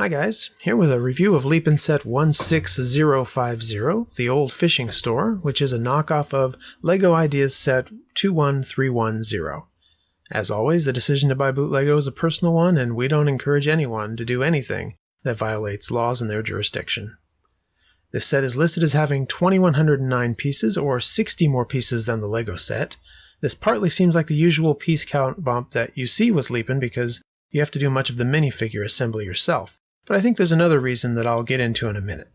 Hi guys, here with a review of Lepin set 16050, the old fishing store, which is a knockoff of LEGO Ideas set 21310. As always, the decision to buy BOOTLEGO is a personal one, and we don't encourage anyone to do anything that violates laws in their jurisdiction. This set is listed as having 2,109 pieces, or 60 more pieces than the LEGO set. This partly seems like the usual piece count bump that you see with Lepin because you have to do much of the minifigure assembly yourself. But I think there's another reason that I'll get into in a minute.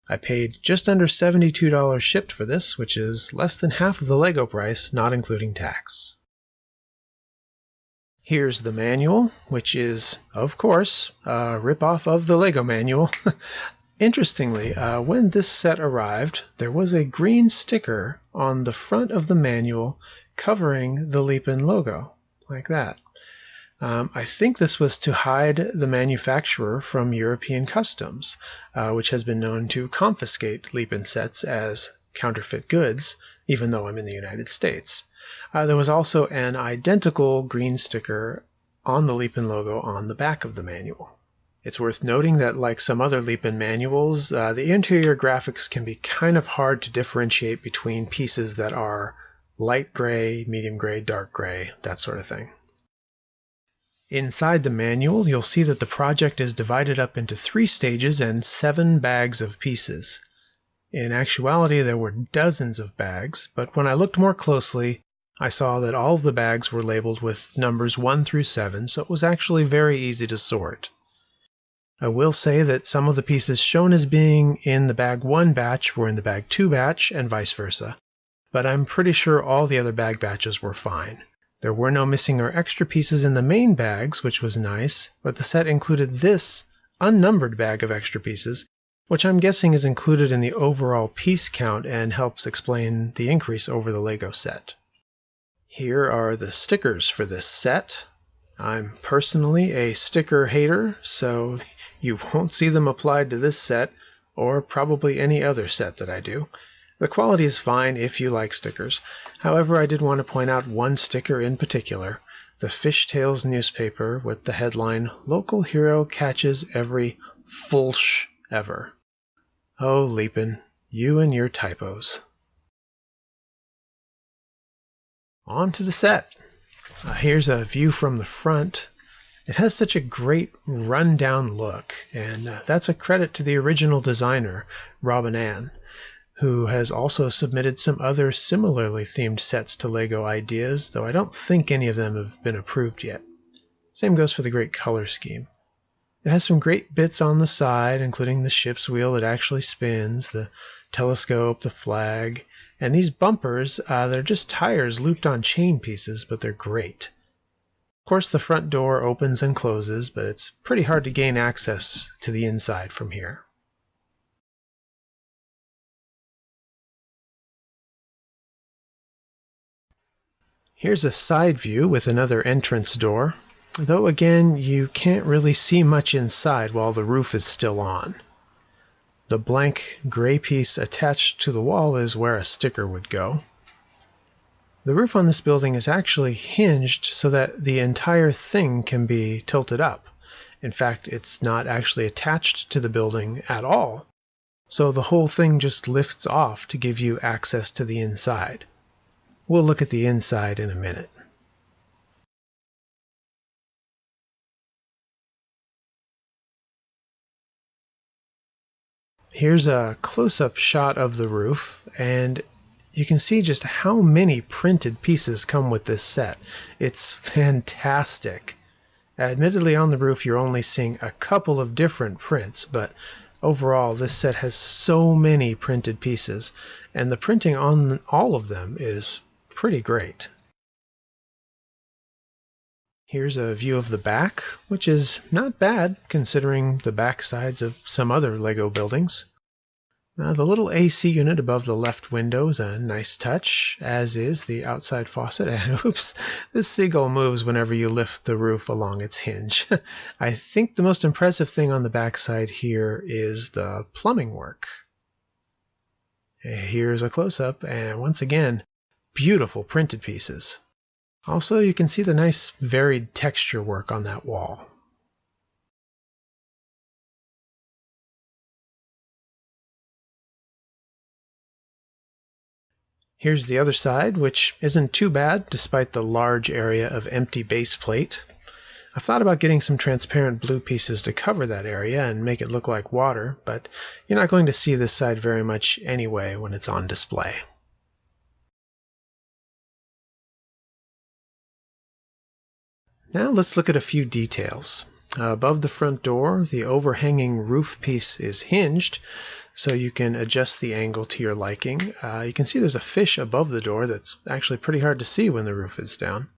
I paid just under $72 shipped for this, which is less than half of the LEGO price, not including tax. Here's the manual, which is, of course, a rip-off of the LEGO manual. Interestingly, when this set arrived, there was a green sticker on the front of the manual covering the Lepin logo, like that. I think this was to hide the manufacturer from European customs, which has been known to confiscate Lepin sets as counterfeit goods, even though I'm in the United States. There was also an identical green sticker on the Lepin logo on the back of the manual. It's worth noting that, like some other Lepin manuals, the interior graphics can be kind of hard to differentiate between pieces that are light gray, medium gray, dark gray, that sort of thing. Inside the manual, you'll see that the project is divided up into 3 stages and 7 bags of pieces. In actuality, there were dozens of bags, but when I looked more closely, I saw that all of the bags were labeled with numbers 1 through 7, so it was actually very easy to sort. I will say that some of the pieces shown as being in the bag 1 batch were in the bag 2 batch, and vice versa, but I'm pretty sure all the other bag batches were fine. There were no missing or extra pieces in the main bags, which was nice, but the set included this unnumbered bag of extra pieces, which I'm guessing is included in the overall piece count and helps explain the increase over the LEGO set. Here are the stickers for this set. I'm personally a sticker hater, so you won't see them applied to this set, or probably any other set that I do. The quality is fine if you like stickers. However, I did want to point out one sticker in particular, the Fishtails newspaper with the headline, "Local Hero Catches Every Fulsh Ever." Oh, Lepin, you and your typos. On to the set. Here's a view from the front. It has such a great run-down look, and that's a credit to the original designer, RobenAnne, who has also submitted some other similarly themed sets to LEGO Ideas, though I don't think any of them have been approved yet. Same goes for the great color scheme. It has some great bits on the side, including the ship's wheel that actually spins, the telescope, the flag, and these bumpers, they're just tires looped on chain pieces, but they're great. Of course, the front door opens and closes, but it's pretty hard to gain access to the inside from here. Here's a side view with another entrance door, though again you can't really see much inside while the roof is still on. The blank gray piece attached to the wall is where a sticker would go. The roof on this building is actually hinged so that the entire thing can be tilted up. In fact, it's not actually attached to the building at all, so the whole thing just lifts off to give you access to the inside. We'll look at the inside in a minute. Here's a close-up shot of the roof, and you can see just how many printed pieces come with this set. It's fantastic. Admittedly, on the roof you're only seeing a couple of different prints, but overall this set has so many printed pieces, and the printing on all of them is pretty great. Here's a view of the back, which is not bad considering the back sides of some other LEGO buildings. The little AC unit above the left window is a nice touch, as is the outside faucet, and oops, this seagull moves whenever you lift the roof along its hinge. I think the most impressive thing on the back side here is the plumbing work. Here's a close-up, and once again, beautiful printed pieces. Also, you can see the nice varied texture work on that wall. Here's the other side, which isn't too bad despite the large area of empty base plate. I've thought about getting some transparent blue pieces to cover that area and make it look like water, but you're not going to see this side very much anyway when it's on display. Now let's look at a few details. Above the front door, the overhanging roof piece is hinged, so you can adjust the angle to your liking. You can see there's a fish above the door that's actually pretty hard to see when the roof is down.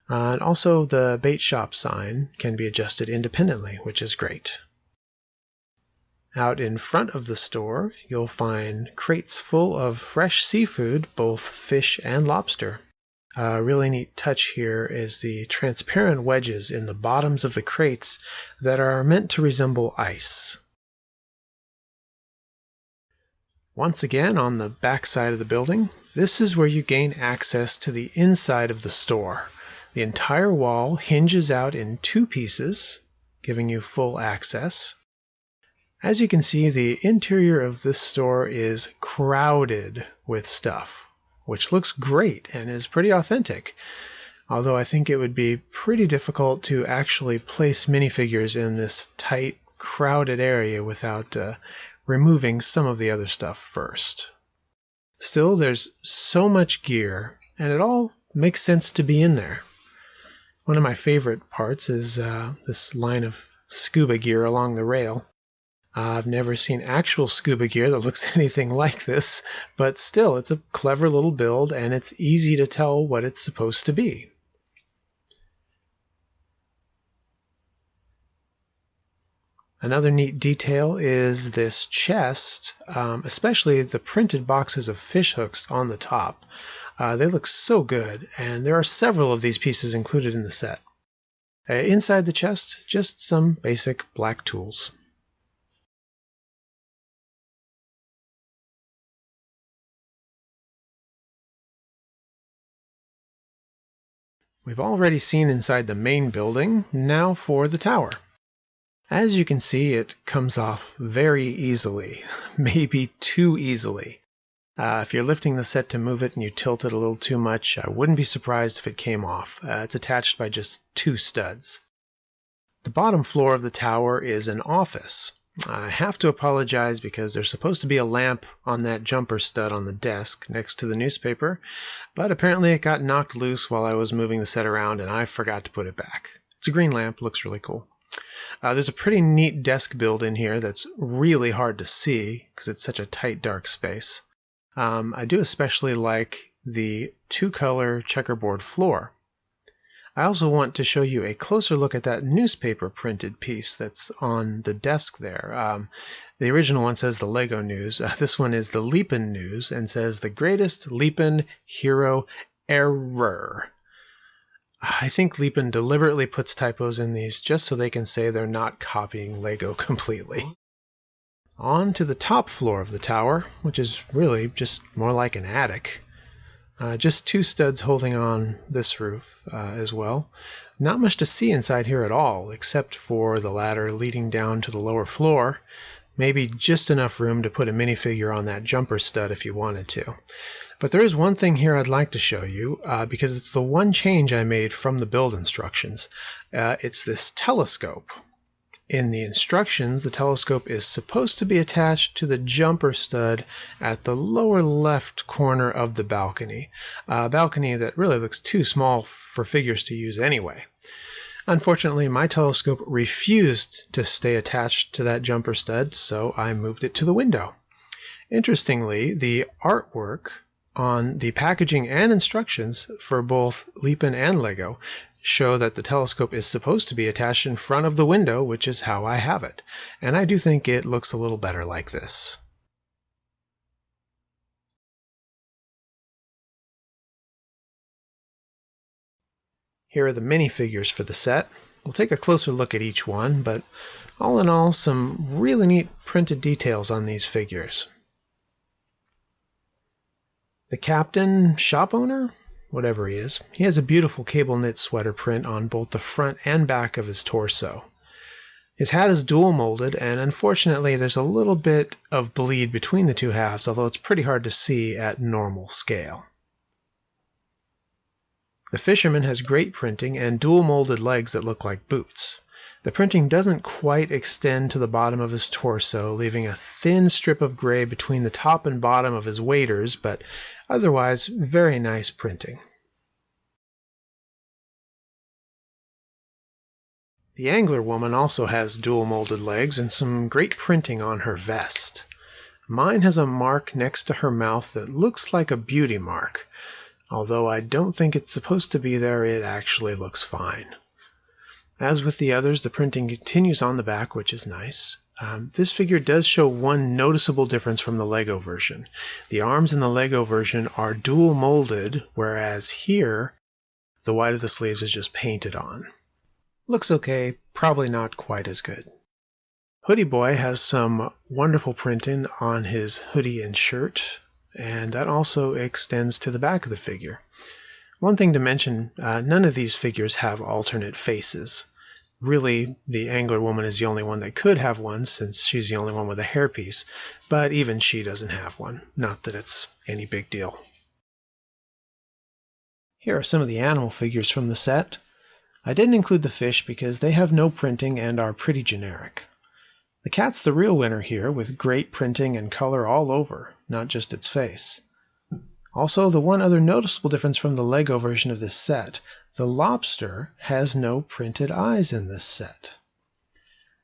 And also the bait shop sign can be adjusted independently, which is great. Out in front of the store, you'll find crates full of fresh seafood, both fish and lobster. A really neat touch here is the transparent wedges in the bottoms of the crates that are meant to resemble ice. Once again, on the back side of the building, this is where you gain access to the inside of the store. The entire wall hinges out in two pieces, giving you full access. As you can see, the interior of this store is crowded with stuff, which looks great and is pretty authentic, although I think it would be pretty difficult to actually place minifigures in this tight, crowded area without removing some of the other stuff first. Still, there's so much gear, and it all makes sense to be in there. One of my favorite parts is this line of scuba gear along the rail. I've never seen actual scuba gear that looks anything like this, but still, it's a clever little build, and it's easy to tell what it's supposed to be. Another neat detail is this chest, especially the printed boxes of fish hooks on the top. They look so good, and there are several of these pieces included in the set. Inside the chest, just some basic black tools. We've already seen inside the main building, now for the tower. As you can see, it comes off very easily, maybe too easily. If you're lifting the set to move it and you tilt it a little too much, I wouldn't be surprised if it came off. It's attached by just two studs. The bottom floor of the tower is an office. I have to apologize because there's supposed to be a lamp on that jumper stud on the desk next to the newspaper, but apparently it got knocked loose while I was moving the set around and I forgot to put it back. It's a green lamp, looks really cool. There's a pretty neat desk build in here that's really hard to see because it's such a tight, dark space. I do especially like the two-color checkerboard floor. I also want to show you a closer look at that newspaper printed piece that's on the desk there. The original one says the Lego News. This one is the Lepin News and says the greatest Lepin hero ever. I think Lepin deliberately puts typos in these just so they can say they're not copying Lego completely. On to the top floor of the tower, which is really just more like an attic. Just two studs holding on this roof as well. Not much to see inside here at all, except for the ladder leading down to the lower floor. Maybe just enough room to put a minifigure on that jumper stud if you wanted to. But there is one thing here I'd like to show you, because it's the one change I made from the build instructions. It's this telescope. In the instructions, the telescope is supposed to be attached to the jumper stud at the lower left corner of the balcony, a balcony that really looks too small for figures to use anyway. Unfortunately, my telescope refused to stay attached to that jumper stud, so I moved it to the window. Interestingly, the artwork on the packaging and instructions for both Lepin and Lego show that the telescope is supposed to be attached in front of the window, which is how I have it. And I do think it looks a little better like this. Here are the minifigures for the set. We'll take a closer look at each one, but all in all, some really neat printed details on these figures. The captain, shop owner, whatever he is, he has a beautiful cable knit sweater print on both the front and back of his torso. His hat is dual molded, and unfortunately there's a little bit of bleed between the two halves, although it's pretty hard to see at normal scale. The fisherman has great printing and dual molded legs that look like boots. The printing doesn't quite extend to the bottom of his torso, leaving a thin strip of gray between the top and bottom of his waders, but otherwise very nice printing. The angler woman also has dual molded legs and some great printing on her vest. Mine has a mark next to her mouth that looks like a beauty mark. Although I don't think it's supposed to be there, it actually looks fine. As with the others, the printing continues on the back, which is nice. This figure does show one noticeable difference from the Lego version. The arms in the Lego version are dual molded, whereas here, the white of the sleeves is just painted on. Looks okay, probably not quite as good. Hoodie Boy has some wonderful printing on his hoodie and shirt, and that also extends to the back of the figure. One thing to mention, none of these figures have alternate faces. Really, the angler woman is the only one that could have one, since she's the only one with a hairpiece, but even she doesn't have one. Not that it's any big deal. Here are some of the animal figures from the set. I didn't include the fish because they have no printing and are pretty generic. The cat's the real winner here, with great printing and color all over, not just its face. Also, the one other noticeable difference from the Lego version of this set, the lobster has no printed eyes in this set.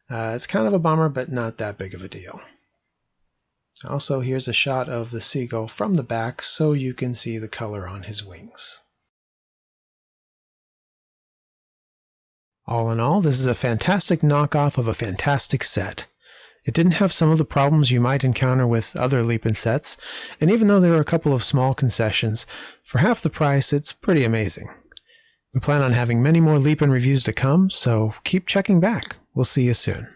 It's kind of a bummer, but not that big of a deal. Also, here's a shot of the seagull from the back so you can see the color on his wings. All in all, this is a fantastic knockoff of a fantastic set. It didn't have some of the problems you might encounter with other Lepin sets, and even though there are a couple of small concessions, for half the price it's pretty amazing. We plan on having many more Lepin reviews to come, so keep checking back. We'll see you soon.